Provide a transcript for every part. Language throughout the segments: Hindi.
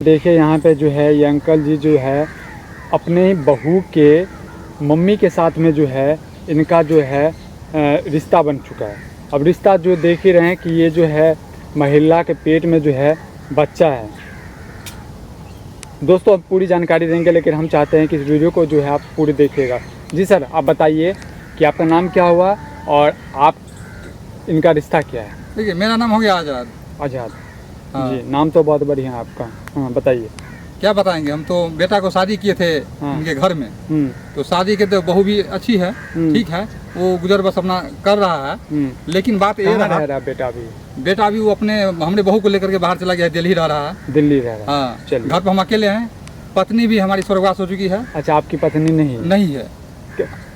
देखिए यहाँ पे जो है ये अंकल जी जो है अपने बहू के मम्मी के साथ में जो है इनका जो है रिश्ता बन चुका है। अब रिश्ता जो देख ही रहे हैं कि ये जो है महिला के पेट में जो है बच्चा है। दोस्तों अब पूरी जानकारी देंगे, लेकिन हम चाहते हैं कि इस वीडियो को जो है आप पूरी देखिएगा। जी सर, आप बताइए कि आपका नाम क्या हुआ और आप इनका रिश्ता क्या है? देखिए मेरा नाम हो गया आज़ाद। आज़ाद। हाँ। जी, नाम तो बहुत बढ़िया है आपका। हाँ बताइए। क्या बताएंगे, हम तो बेटा को शादी किए थे हाँ। उनके घर में। तो शादी के तो बहू भी अच्छी है, ठीक है, वो गुजर बस अपना कर रहा है। लेकिन बात ये रह रहा बेटा भी वो अपने हमने बहू को लेकर के बाहर चला गया, दिल्ली रह रहा है। दिल्ली रह रहा है। हाँ, चलिए। घर पर हम अकेले हैं। पत्नी भी हमारी स्वर्गवास हो चुकी है। अच्छा, आपकी पत्नी नहीं है।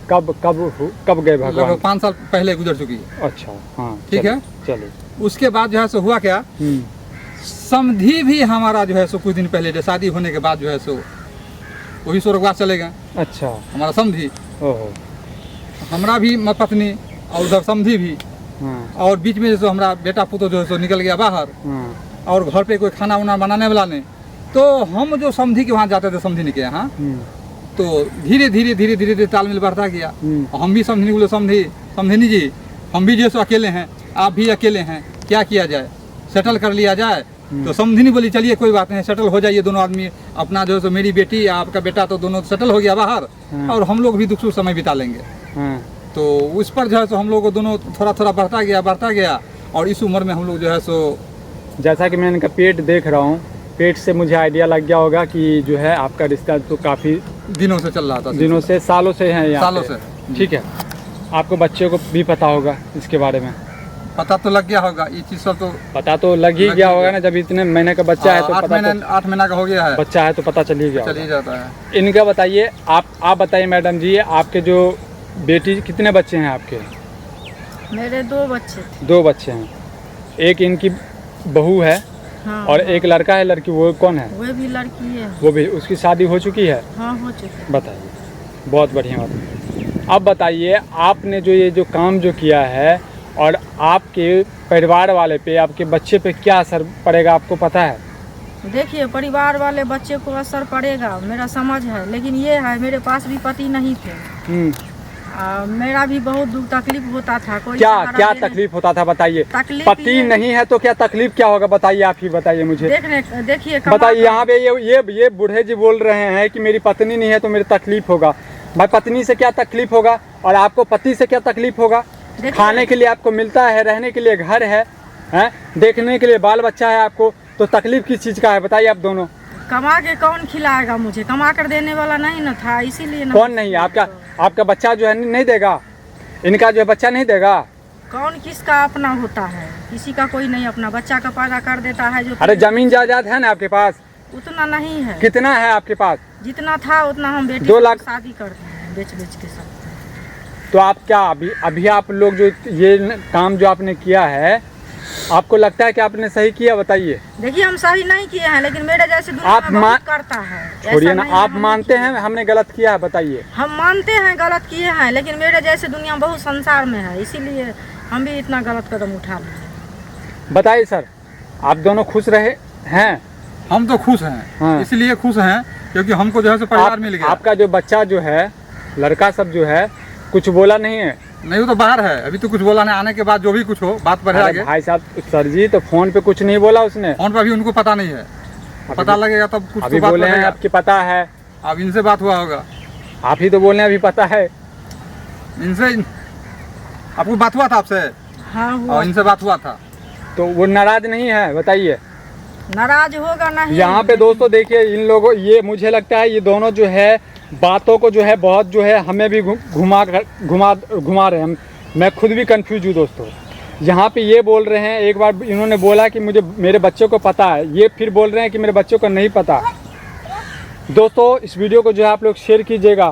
कब गए भगवान? लगभग 5 साल पहले गुजर चुकी है। अच्छा, हाँ ठीक है। चलिए। उसके बाद जो है सो हुआ क्या, समधी भी हमारा जो है सो कुछ दिन पहले शादी होने के बाद जो है सो वही स्वर्गवास चले गए। अच्छा, हमारा समधी, ओहो, हमारा भी पत्नी और उधर समधी भी। हाँ। और बीच में जो हमारा बेटा पुतो जो है सो निकल गया बाहर। हाँ। और घर पे कोई खाना वाना बनाने वाला नहीं। तो हम जो समधी के वहाँ जाते थे, समधी के यहाँ, तो धीरे धीरे तालमेल बढ़ता गया। हम भी समझने बोले, समझनी जी हम भी जो सो अकेले हैं, आप भी अकेले हैं, क्या किया जाए, सेटल कर लिया जाए। तो समझनी बोली चलिए कोई बात नहीं, सेटल हो जाइए दोनों आदमी, अपना जो है सो मेरी बेटी आपका बेटा तो दोनों सेटल हो गया बाहर, और हम लोग भी दुख सुख समय बिता लेंगे। तो उस पर जो है सो हम लोग को दोनों थोड़ा बढ़ता गया। और इस उम्र में हम लोग जो है सो, जैसा कि मैं इनका पेट देख रहा हूँ, पेट से मुझे आइडिया लग गया होगा कि जो है आपका रिश्ता तो काफ़ी दिनों से चल रहा था। दिनों से, सालों से है यहाँ सालों पे। से। ठीक है। आपको बच्चे को भी पता होगा इसके बारे में? पता तो लग गया होगा, ये चीज सब तो पता तो लग ही गया होगा ना, जब इतने महीने का बच्चा है तो 8 महीना का हो गया है, बच्चा है तो पता चल ही गया, चल ही जाता है। इनका बताइए, आप बताइए मैडम जी, आपके जो बेटी, कितने बच्चे हैं आपके? मेरे 2 बच्चे थे। 2 बच्चे हैं। एक इनकी बहू है। हाँ, और हाँ। एक लड़का है, लड़की वो कौन है? वो भी लड़की है। वो भी, उसकी शादी हो चुकी है? हाँ, हो चुकी। बताइए, बहुत बढ़िया बात। अब बताइए, आपने जो ये जो काम जो किया है और आपके परिवार वाले पे, आपके बच्चे पे क्या असर पड़ेगा आपको पता है? देखिए, परिवार वाले बच्चे को असर पड़ेगा, मेरा समझ है, लेकिन ये है मेरे पास भी पति नहीं थे। मेरा भी बहुत दुख तकलीफ होता था। कोई क्या तकलीफ होता था बताइए? पति नहीं है तो क्या तकलीफ क्या होगा बताइए, आप ही बताइए मुझे। देखिए बताइए, यहाँ पे ये बूढ़े जी बोल रहे हैं कि मेरी पत्नी नहीं है तो मेरी तकलीफ होगा। भाई, पत्नी से क्या तकलीफ होगा और आपको पति से क्या तकलीफ होगा? खाने के लिए आपको मिलता है, रहने के लिए घर है, देखने के लिए बाल बच्चा है आपको, तो तकलीफ किस चीज़ का है बताइए आप दोनों? कमा के कौन खिलाएगा मुझे? कमा कर देने वाला नहीं न था, इसीलिए। कौन नहीं? आपका बच्चा जो है नहीं देगा? इनका जो है बच्चा नहीं देगा? कौन किसका अपना होता है? किसी का कोई नहीं अपना, बच्चा का पैदा कर देता है जो। अरे जमीन जायदाद है ना आपके पास? उतना नहीं है। कितना है आपके पास? जितना था उतना हम बेटी 2 लाख शादी करते हैं, बेच के सब। तो आप क्या अभी आप लोग जो ये काम जो आपने किया है, आपको लगता है कि आपने सही किया? बताइए। देखिए, हम सही नहीं किए हैं, लेकिन मेरे जैसे दुनिया में बहुत करता है। छोड़िए ना, आप मानते हैं हमने गलत किया है? बताइए। हम मानते हैं गलत किए हैं, लेकिन मेरे जैसे दुनिया बहुत संसार में है, इसीलिए हम भी इतना गलत कदम उठा लिए। बताइए सर, आप दोनों खुश रहे हैं? हम तो खुश हैं। हाँ। इसलिए खुश हैं क्योंकि हमको जो है सो परिवार मिल गया। आपका जो बच्चा जो है, लड़का सब जो है, कुछ बोला नहीं है? नहीं, वो तो बाहर है, अभी तो कुछ बोला नहीं। आने के बाद जो भी कुछ हो बात बढ़े आगे। भाई साहब, सर जी तो फोन पे कुछ नहीं बोला उसने? फोन पे अभी उनको पता नहीं है, पता लगेगा तब कुछ। अभी तो बोले हैं आपकी पता है? अब इनसे बात हुआ होगा। आप ही तो बोल रहे हैं अभी पता है। इनसे आपको बात हुआ था? आपसे? हाँ, और इनसे बात हुआ था। तो वो नाराज नहीं है? बताइए। नाराज होगा नहीं। यहाँ पे दोस्तों देखिए, इन लोगों, ये मुझे लगता है ये दोनों जो है बातों को जो है बहुत जो है हमें भी घुमा रहे हैं। मैं खुद भी कंफ्यूज हूँ दोस्तों। यहाँ पे ये बोल रहे हैं, एक बार इन्होंने बोला कि मेरे बच्चों को पता है, ये फिर बोल रहे हैं कि मेरे बच्चों को नहीं पता। दोस्तों इस वीडियो को जो है आप लोग शेयर कीजिएगा।